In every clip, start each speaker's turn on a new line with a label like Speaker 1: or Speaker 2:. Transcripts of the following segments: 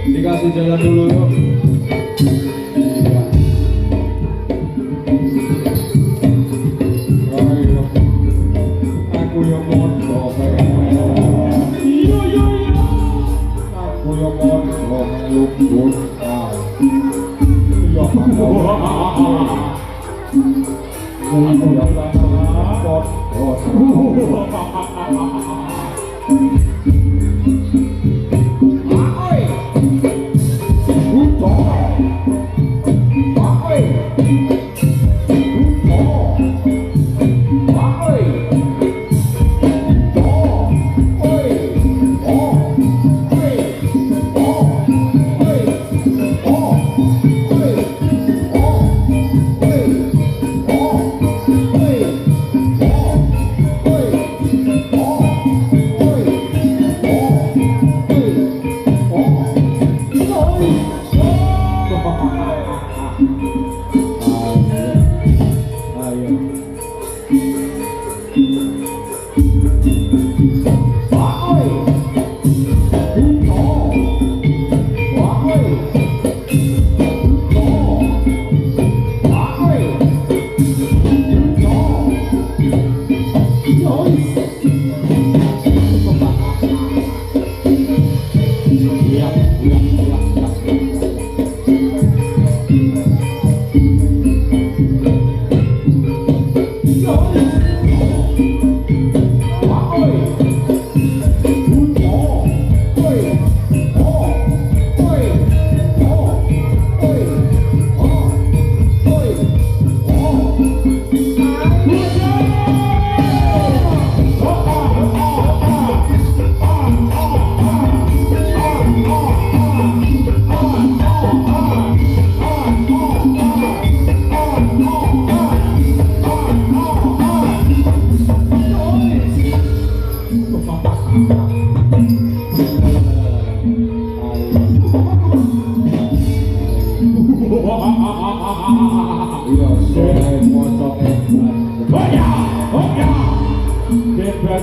Speaker 1: Dikasih jalan dulu yuk. Ayo, aku yang mondok. Iya. Aku yang mondok luput. Iya, aku yang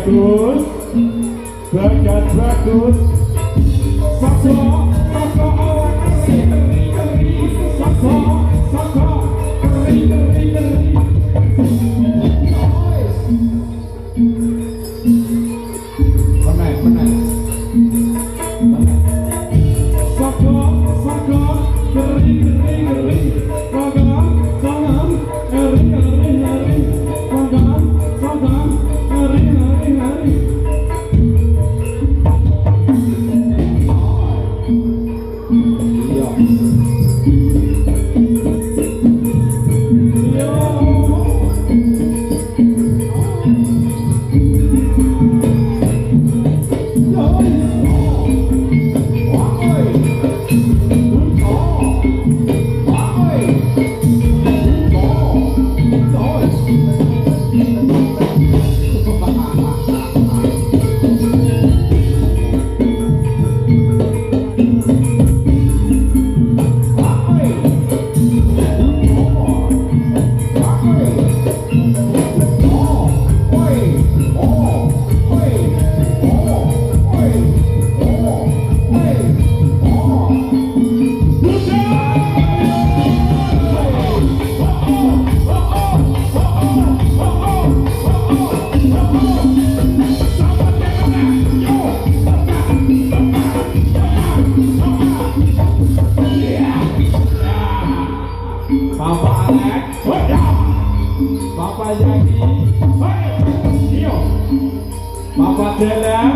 Speaker 1: bagus, bagat bagus, sakso, sakso awak asik, sakso, sakso, keri. Menang. Sakso, sakso, keri, kagam, eri, kagam, eri. Bapak Yaki, Bapak Delal,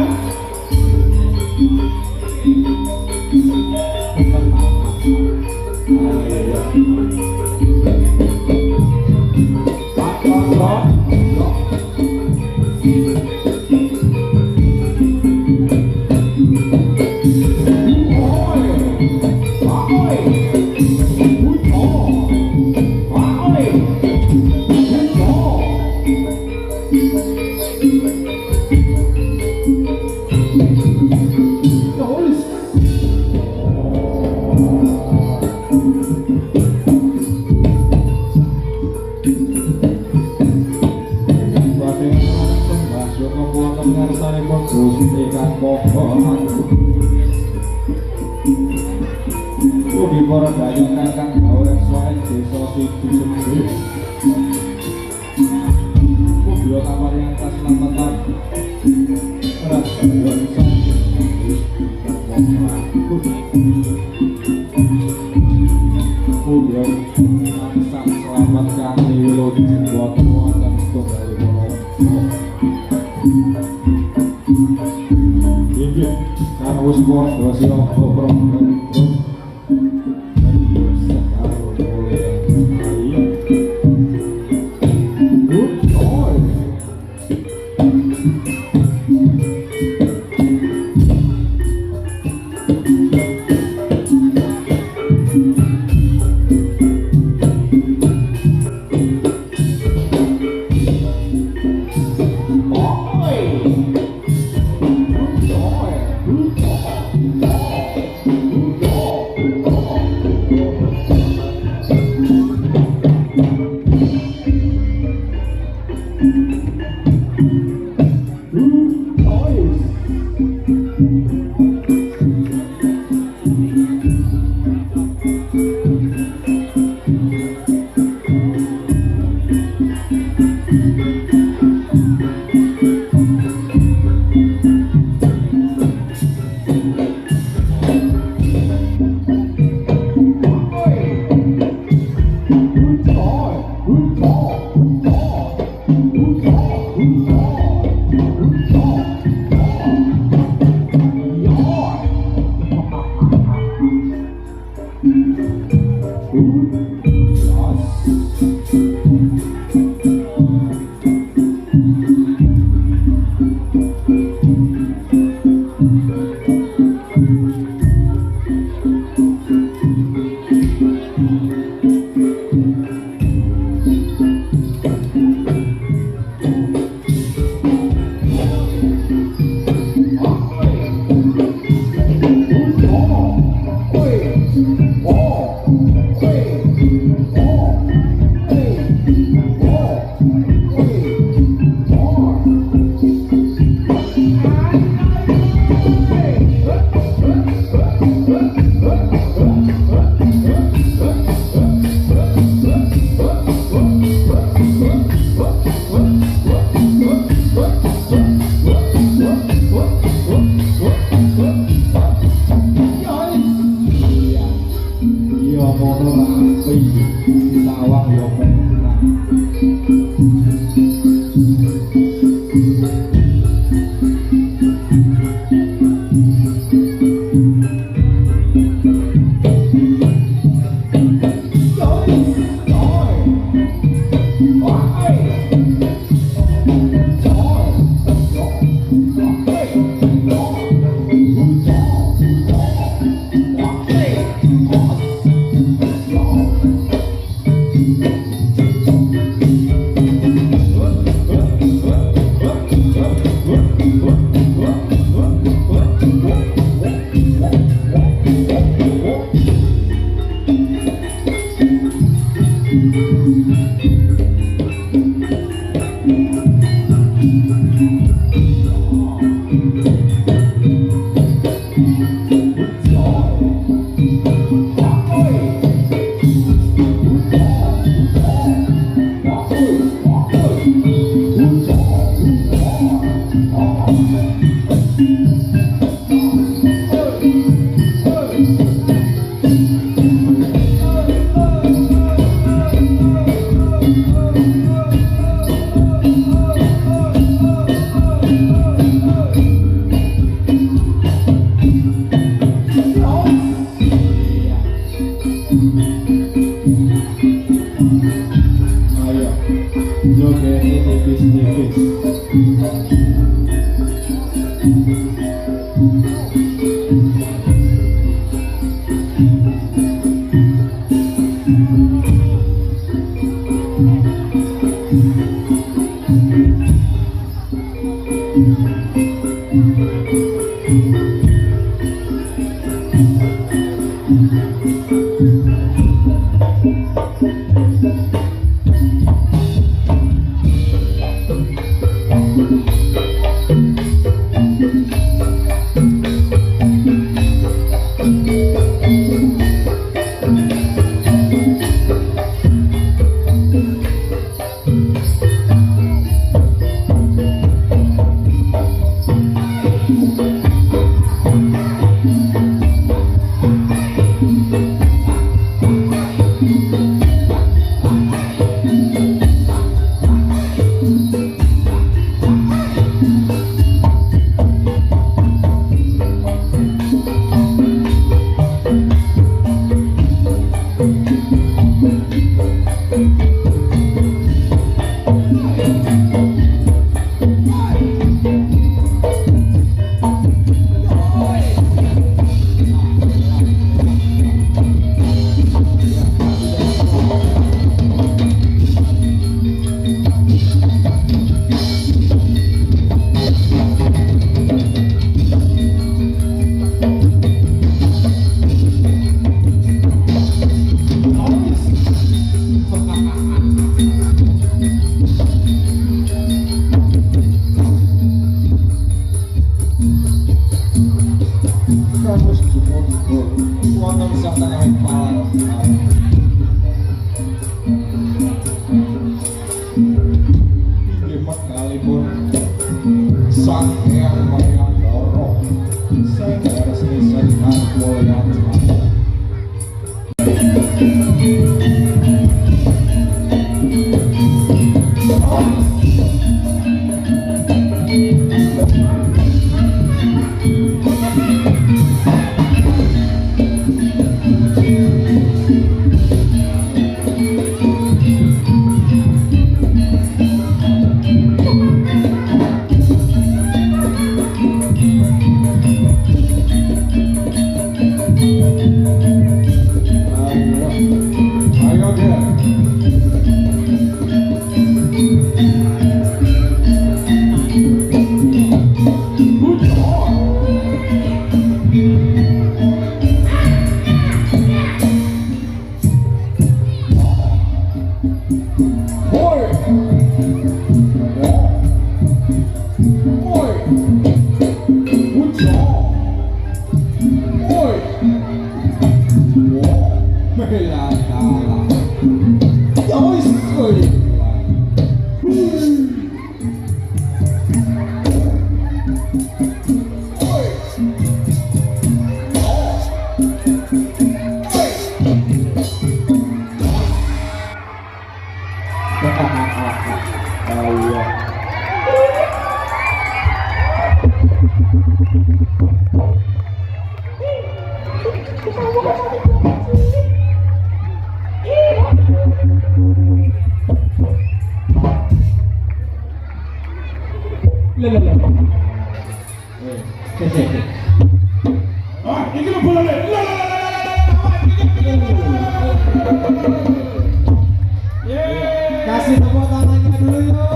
Speaker 2: Kasih tepuk tangannya dulu yuk.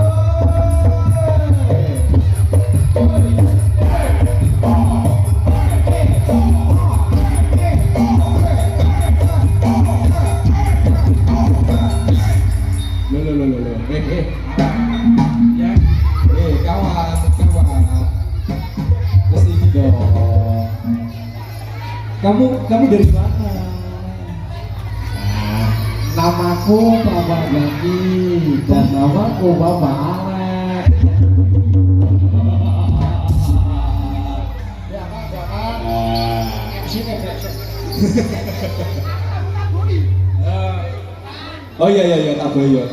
Speaker 2: Kamu dari mana? Namaku Bapak Gandhi dan namaku Bapak Alek.
Speaker 1: Oh iya taboyo.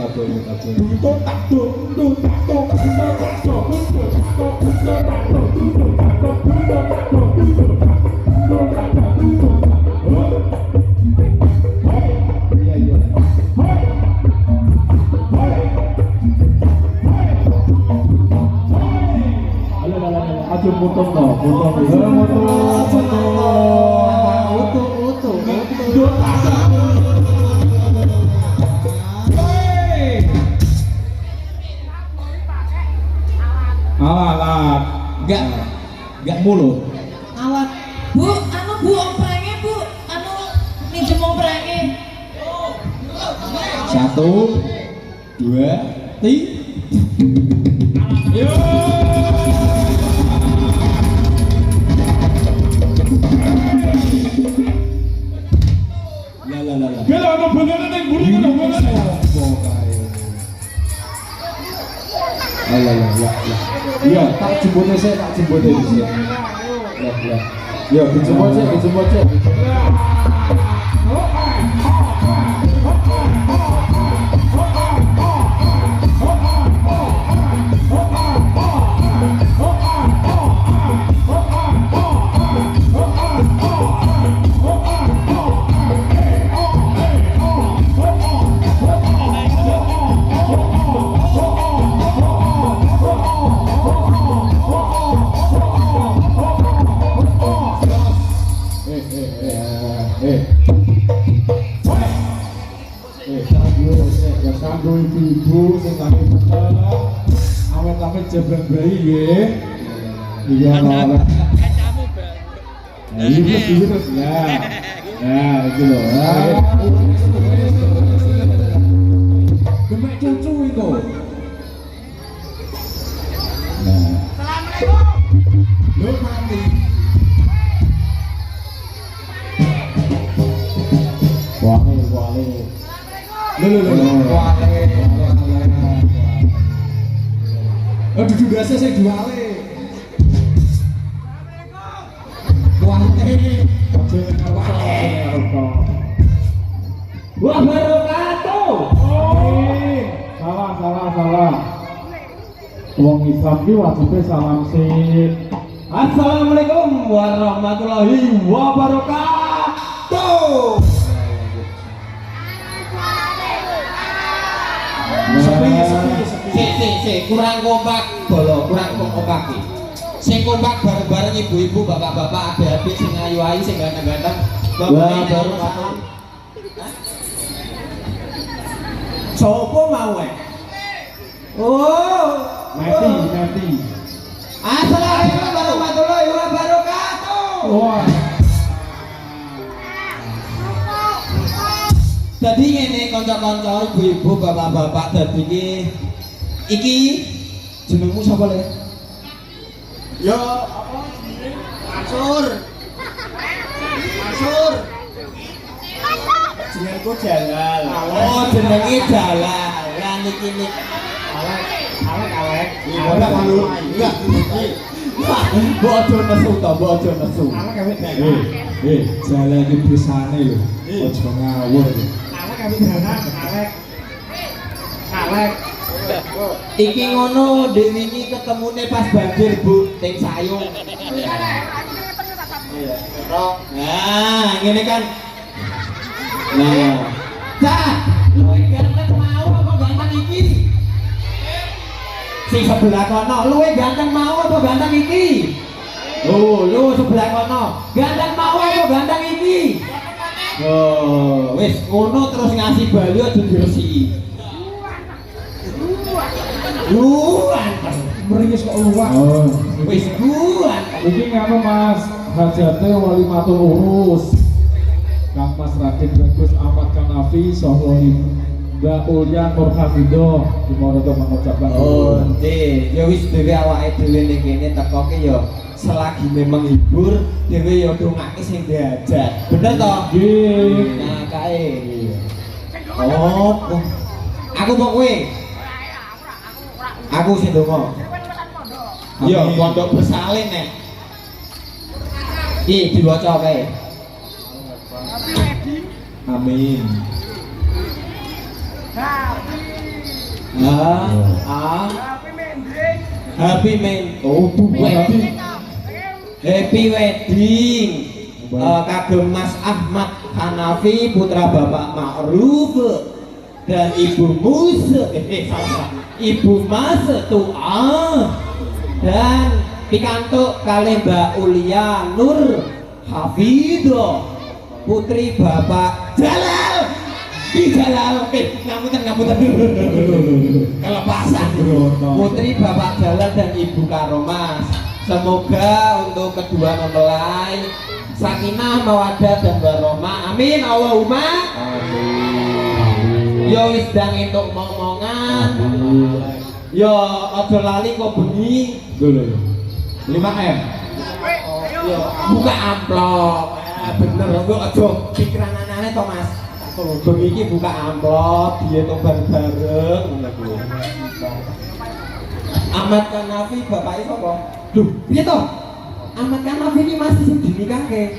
Speaker 2: Aduh potong dong,
Speaker 1: Alat, enggak mulut.
Speaker 3: Alat, Bu, anu Bu, pengen
Speaker 1: Satu, dua, tiga.
Speaker 2: Yo.
Speaker 1: Lah.
Speaker 2: Kalau ada beneran yang buri kan beneran.
Speaker 1: Lah.
Speaker 2: Iya, tak jemputnya saya, tak jemputnya di sini.
Speaker 1: Lah.
Speaker 2: Yo, dijemput saya. Kanggo ibu sing lagi peteng, awet-awet jebrang bayi nggih. Iya ora. Ini terus ya. Nah, itu loh. Gemek cucu itu. Nah. Assalamualaikum. Lu mati. Wale. Duduk biasa saya juale. Wah barokatuh. Salah. Wong Islam ki wajibe salam sih. Assalamualaikum warahmatullahi wabarakatuh.
Speaker 3: Si, kurang kompak iki. Sing kompak bareng-bareng ibu-ibu, bapak-bapak, adik-adik sing ayu-ayu sing ganteng-ganteng.
Speaker 2: Wah, baru salam.
Speaker 3: Sopo mau Oh.
Speaker 2: Mati.
Speaker 3: Assalamualaikum warahmatullahi wabarakatuh.
Speaker 2: Wah.
Speaker 3: Dadi ngene kanca-kanca, ibu-ibu, bapak-bapak, dadi iki jenengmu sapa le?
Speaker 4: Yo, apa jenenge? Mansur. Jenengku Jalal.
Speaker 3: Oh, jenenge Jalal. Lah niki
Speaker 4: Awek.
Speaker 3: Awek anu. Enggak. Bojo nesu to, bojo nesu.
Speaker 4: Awek awek dagang.
Speaker 2: Jalan di pisane lho. Ojo ngawur.
Speaker 4: Awek awek dagang, awek.
Speaker 3: Iki ngono, Dek wingi ketemune pas banjir, Bu, ting sayung. Nah, ngene kan. Nah. Cah, luwih ganteng mau apa ganteng iki? Sing sebelah kono, luwih ganteng mau apa ganteng iki? Oh, lu sebelah kono. Ganteng mau apa ganteng iki? Oh, wis ngono terus ngasih bali aja diresiki. Luan,
Speaker 2: Meringis kok luwak.
Speaker 3: wis luan.
Speaker 2: Iki ngapa Mas? Hajate wali matur urus. Kang Mas Raden Bagus Ahmad Kanafi saha Mbak Ulya Nur Hafidoh dimana mengucapkan
Speaker 3: Oh, nggih. Ya wis dhewe awake dhewe ning kene tekoke ya selagi menghibur dhewe ya dongake sing diajak. Bener to?
Speaker 2: Nggih.
Speaker 3: Nah, kae. Oh. Aku kok kowe. Aku sing donga. Iya, pondok bersalin nek. Iki diwaca kae.
Speaker 2: Amin.
Speaker 3: Happy man.
Speaker 2: Oh,
Speaker 3: Happy wedding. Kagem Mas Ahmad Hanafi putra Bapak Ma'ruf dan Ibu Ibu Mas Tua dan pikantuk kalih Mbak Ulya Nur Hafidoh putri Bapak Jalal. Ngapunten kelepasan putri Bapak Jalal dan Ibu Karomas. Semoga untuk kedua mempelai sakinah mawaddah dan warahmah. Amin Allahumma.
Speaker 2: Amin.
Speaker 3: Yo wis dang entuk momongan. Yo aja lali kok bengi.
Speaker 2: Lho. 5M.
Speaker 3: Yo buka amplop. Bener kok aja pikiran aneh to Mas. Bengi iki buka amplop, dihitung bareng-bareng ngono kuwi. Ahmad Kanafi bapake sapa? Lho, piye to? Ahmad Kanafi iki masih sing dinikahke.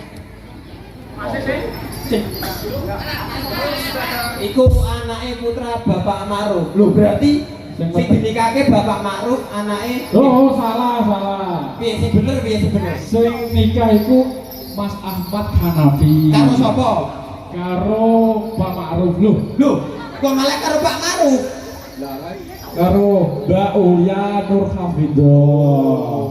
Speaker 3: Iku anake putra Bapak Ma'ruf. Lho berarti sing dinikahke Bapak Ma'ruf anake.
Speaker 2: Oh, salah.
Speaker 3: Piye sing bener piye sing bener?
Speaker 2: Sing nikah iku Mas Ahmad Hanafi.
Speaker 3: Karo sapa?
Speaker 2: Karo Pak Ma'ruf.
Speaker 3: Lho, kok malah karo Pak Ma'ruf?
Speaker 2: Karo Mbak Ulya Nur Hafidah.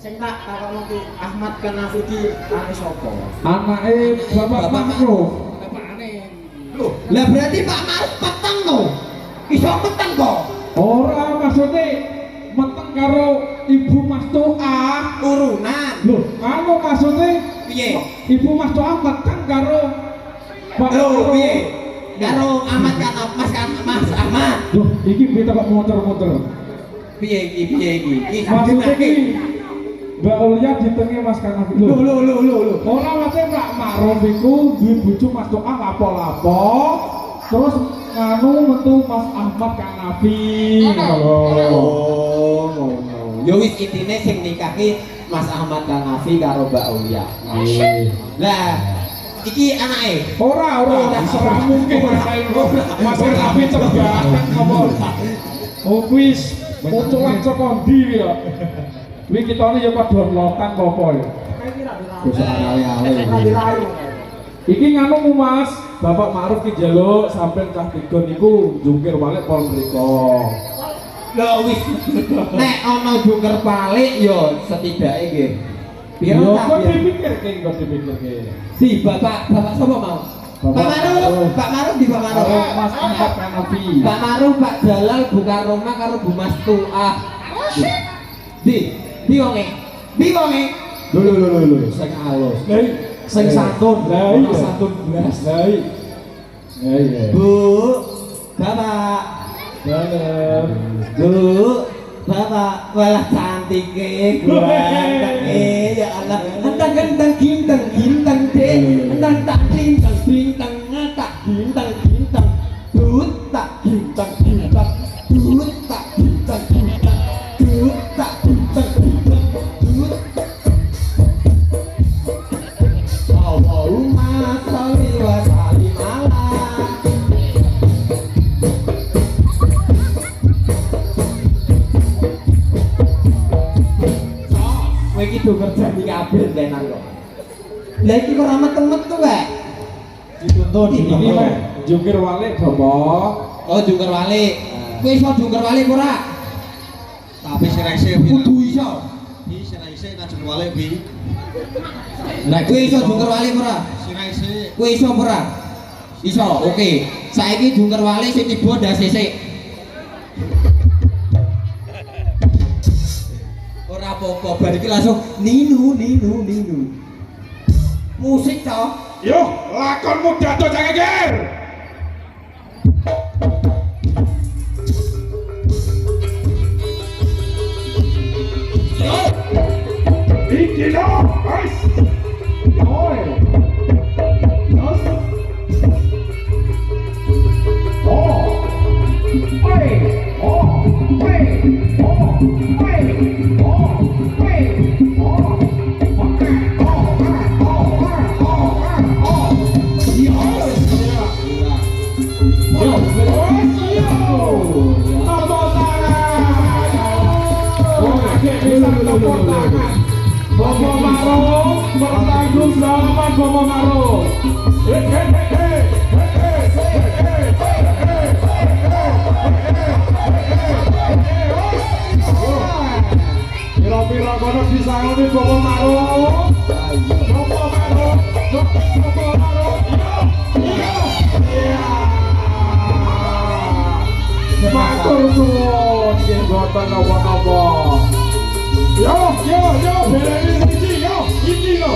Speaker 4: Sing tak takokno ki Ahmad Kanafi ki ane sapa?
Speaker 2: Anake Bapak Ma'ruf.
Speaker 3: Lho, lah berarti Pak Ma'ruf peteng to. Iso peteng kok.
Speaker 2: Ora maksudnya meteng karo Ibu Mas Toah.
Speaker 3: Turunan.
Speaker 2: Lho, anu maksudnya
Speaker 3: Piye?
Speaker 2: Ibu Mas Toah meteng karo Pak
Speaker 3: Lho,
Speaker 2: Ma'ruf.
Speaker 3: piye? Karo Ahmad Mas Ahmad.
Speaker 2: Loh, iki kita kok muter-muter.
Speaker 3: Piye iki?
Speaker 2: Maksudnya iki Mbak Ulya ditenge Mas Kanafi.
Speaker 3: Lho.
Speaker 2: Ora maksudnya Pak Ma'ruf iku duwe bojo Mas Toah lapo-lapo. Terus nganu metu Mas Ahmad Kanafi.
Speaker 3: Oh, ngono. Yo wis intine sing nikahke Mas Ahmad Kanafi karo Mbak Ulya. Lah, iki anake.
Speaker 2: Ora, ora mungkin Mas Kanafi cegakan ngomong. Oh wis, muculan saka ndi ya. Kuwi kitane ya padha lokan apa ya.
Speaker 3: Wis ale-ale.
Speaker 2: Iki nganu Mas, Bapak Ma'ruf ki njaluk sampean cah tiga niku jungkir balik pon mriko.
Speaker 3: Lah wis. Nek ana jungker balik yo setidake nggih. Piro
Speaker 2: Yo
Speaker 3: tak?
Speaker 2: kok dipikirke.
Speaker 3: Di Bapak sapa mau? Pak Ma'ruf di Pak Ma'ruf.
Speaker 2: Karo Mas Ahmad Kanafi.
Speaker 3: Pak Ma'ruf Pak Jalal buka rumah karo Bu Mas Tuah. Di wonge. Lho. Sing alus. Sing santun.
Speaker 2: Lah iya.
Speaker 3: Santun blas.
Speaker 2: Lah iya.
Speaker 3: Bu, Bapak.
Speaker 2: Bener.
Speaker 3: Bu, Bapak walah cantike ganteng ya Allah. Entang ganteng ginteng deh. Entang tak bintang tak bintang. Dut tak bintang. Dut tak bintang. Dut tak bintang. Dut. Allahumma sholli wa sallim ala. Kowe iki do kerja di kabeh tenan kok. Lah iki kok ora metu-metu wae. Dituntut
Speaker 2: Iki meh jungkir balik Bapak.
Speaker 3: Oh, jungker walik. Kowe iso jungker walik ora?
Speaker 4: Tapi siraise
Speaker 3: Kudu iso.
Speaker 4: Iki siraise tak jungker wale bi.
Speaker 3: Lah kowe iso jungker walik ora?
Speaker 4: Siraise
Speaker 3: Kowe iso ora? Iso. Oke. Saiki jungker walik sing tiba ndak sisik. Ora apa-apa, bar iki langsung ninu. Musik toh.
Speaker 2: Yo, lakonmu dados cengengger. Yo. Iki lo, guys. Oi. Yes. Oh. Hey. Oh. Hey. Oh. Hey. Oh. Hey. Oh. Bapak Ma'ruf bertanggung jawab Bapak Ma'ruf. Pira-pira kono disangoni Bapak Ma'ruf. Bapak Ma'ruf. Iya. Matur suwun nggih boten napa-napa. Yo, belani iki yo, iki lo.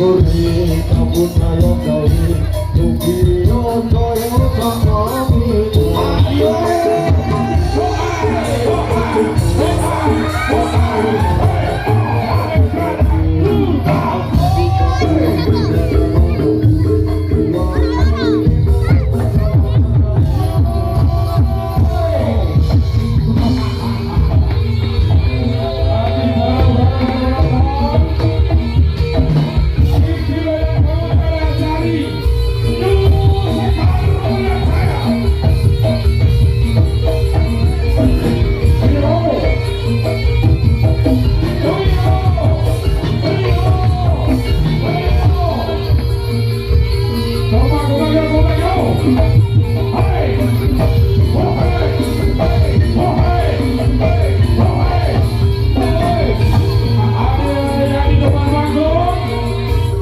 Speaker 2: syukuri kabudaya gawe tukiyon kaya sakami ayo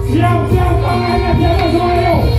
Speaker 2: siap-siap tangannya di atas semuanya.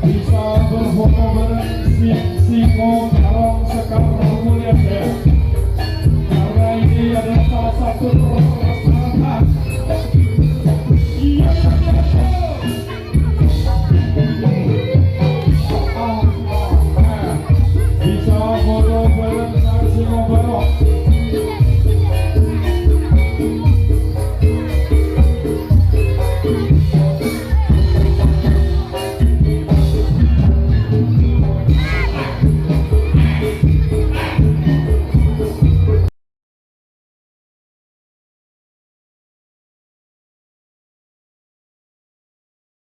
Speaker 2: Bisa berfoto bareng si Karong Sekar Mulia.